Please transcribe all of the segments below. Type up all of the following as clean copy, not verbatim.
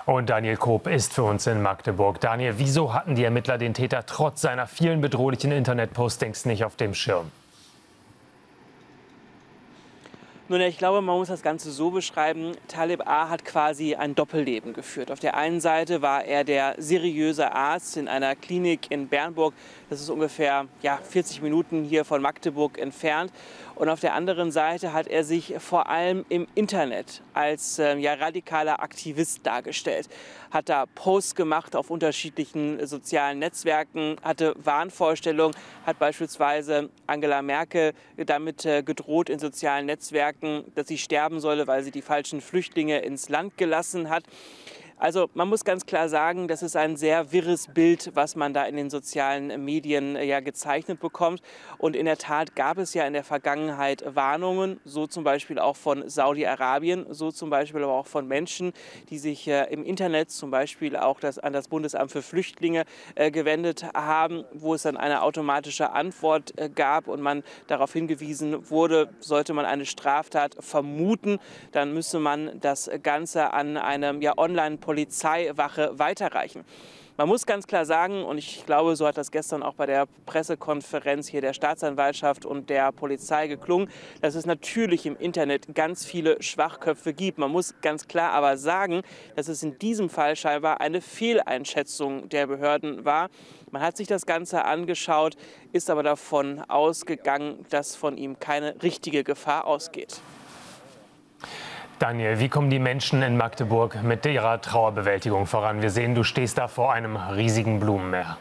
Und Daniel Koop ist für uns in Magdeburg. Daniel, wieso hatten die Ermittler den Täter trotz seiner vielen bedrohlichen Internetpostings nicht auf dem Schirm? Nun, ich glaube, man muss das Ganze so beschreiben, Taleb A. hat quasi ein Doppelleben geführt. Auf der einen Seite war er der seriöse Arzt in einer Klinik in Bernburg. Das ist ungefähr 40 Minuten hier von Magdeburg entfernt. Und auf der anderen Seite hat er sich vor allem im Internet als radikaler Aktivist dargestellt. Hat da Posts gemacht auf unterschiedlichen sozialen Netzwerken, hatte Wahnvorstellungen, hat beispielsweise Angela Merkel damit gedroht in sozialen Netzwerken, dass sie sterben solle, weil sie die falschen Flüchtlinge ins Land gelassen hat. Also man muss ganz klar sagen, das ist ein sehr wirres Bild, was man da in den sozialen Medien gezeichnet bekommt. Und in der Tat gab es ja in der Vergangenheit Warnungen, so zum Beispiel auch von Saudi-Arabien, so zum Beispiel aber auch von Menschen, die sich im Internet zum Beispiel auch an das Bundesamt für Flüchtlinge gewendet haben, wo es dann eine automatische Antwort gab und man darauf hingewiesen wurde, sollte man eine Straftat vermuten, dann müsse man das Ganze an eine Online-Polizeiwache weiterreichen. Man muss ganz klar sagen, und ich glaube, so hat das gestern auch bei der Pressekonferenz hier der Staatsanwaltschaft und der Polizei geklungen, dass es natürlich im Internet ganz viele Schwachköpfe gibt. Man muss ganz klar aber sagen, dass es in diesem Fall scheinbar eine Fehleinschätzung der Behörden war. Man hat sich das Ganze angeschaut, ist aber davon ausgegangen, dass von ihm keine richtige Gefahr ausgeht. Daniel, wie kommen die Menschen in Magdeburg mit ihrer Trauerbewältigung voran? Wir sehen, du stehst da vor einem riesigen Blumenmeer.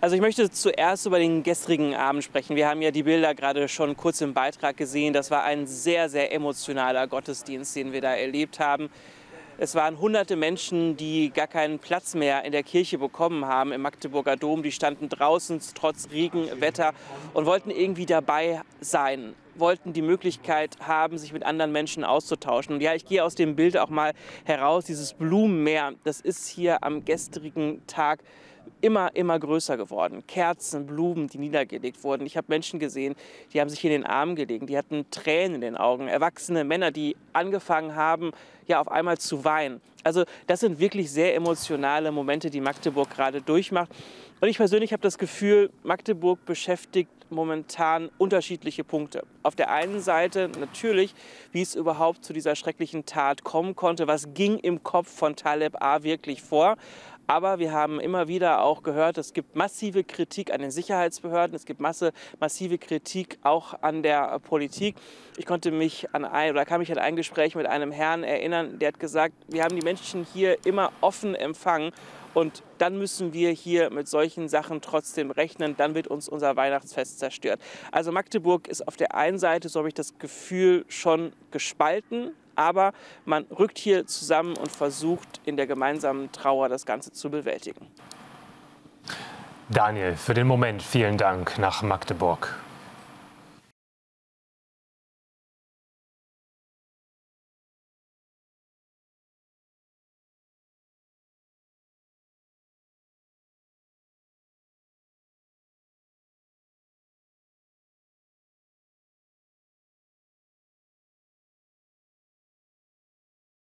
Also ich möchte zuerst über den gestrigen Abend sprechen. Wir haben ja die Bilder gerade schon kurz im Beitrag gesehen. Das war ein sehr, sehr emotionaler Gottesdienst, den wir da erlebt haben. Es waren hunderte Menschen, die gar keinen Platz mehr in der Kirche bekommen haben im Magdeburger Dom. Die standen draußen trotz Regenwetter und wollten irgendwie dabei sein, wollten die Möglichkeit haben, sich mit anderen Menschen auszutauschen. Und ja, ich gehe aus dem Bild auch mal heraus, dieses Blumenmeer, das ist hier am gestrigen Tag immer größer geworden. Kerzen, Blumen, die niedergelegt wurden. Ich habe Menschen gesehen, die haben sich in den Armen gelegen, die hatten Tränen in den Augen. Erwachsene Männer, die angefangen haben, auf einmal zu weinen. Also das sind wirklich sehr emotionale Momente, die Magdeburg gerade durchmacht. Und ich persönlich habe das Gefühl, Magdeburg beschäftigt momentan unterschiedliche Punkte. Auf der einen Seite natürlich, wie es überhaupt zu dieser schrecklichen Tat kommen konnte. Was ging im Kopf von Taleb A. wirklich vor? Aber wir haben immer wieder auch gehört, es gibt massive Kritik an den Sicherheitsbehörden, es gibt massive Kritik auch an der Politik. Ich kann mich an ein Gespräch mit einem Herrn erinnern, der hat gesagt, wir haben die Menschen hier immer offen empfangen und dann müssen wir hier mit solchen Sachen trotzdem rechnen, dann wird uns unser Weihnachtsfest zerstört. Also Magdeburg ist auf der einen Seite, so habe ich das Gefühl, schon gespalten. Aber man rückt hier zusammen und versucht in der gemeinsamen Trauer das Ganze zu bewältigen. Daniel, für den Moment vielen Dank nach Magdeburg.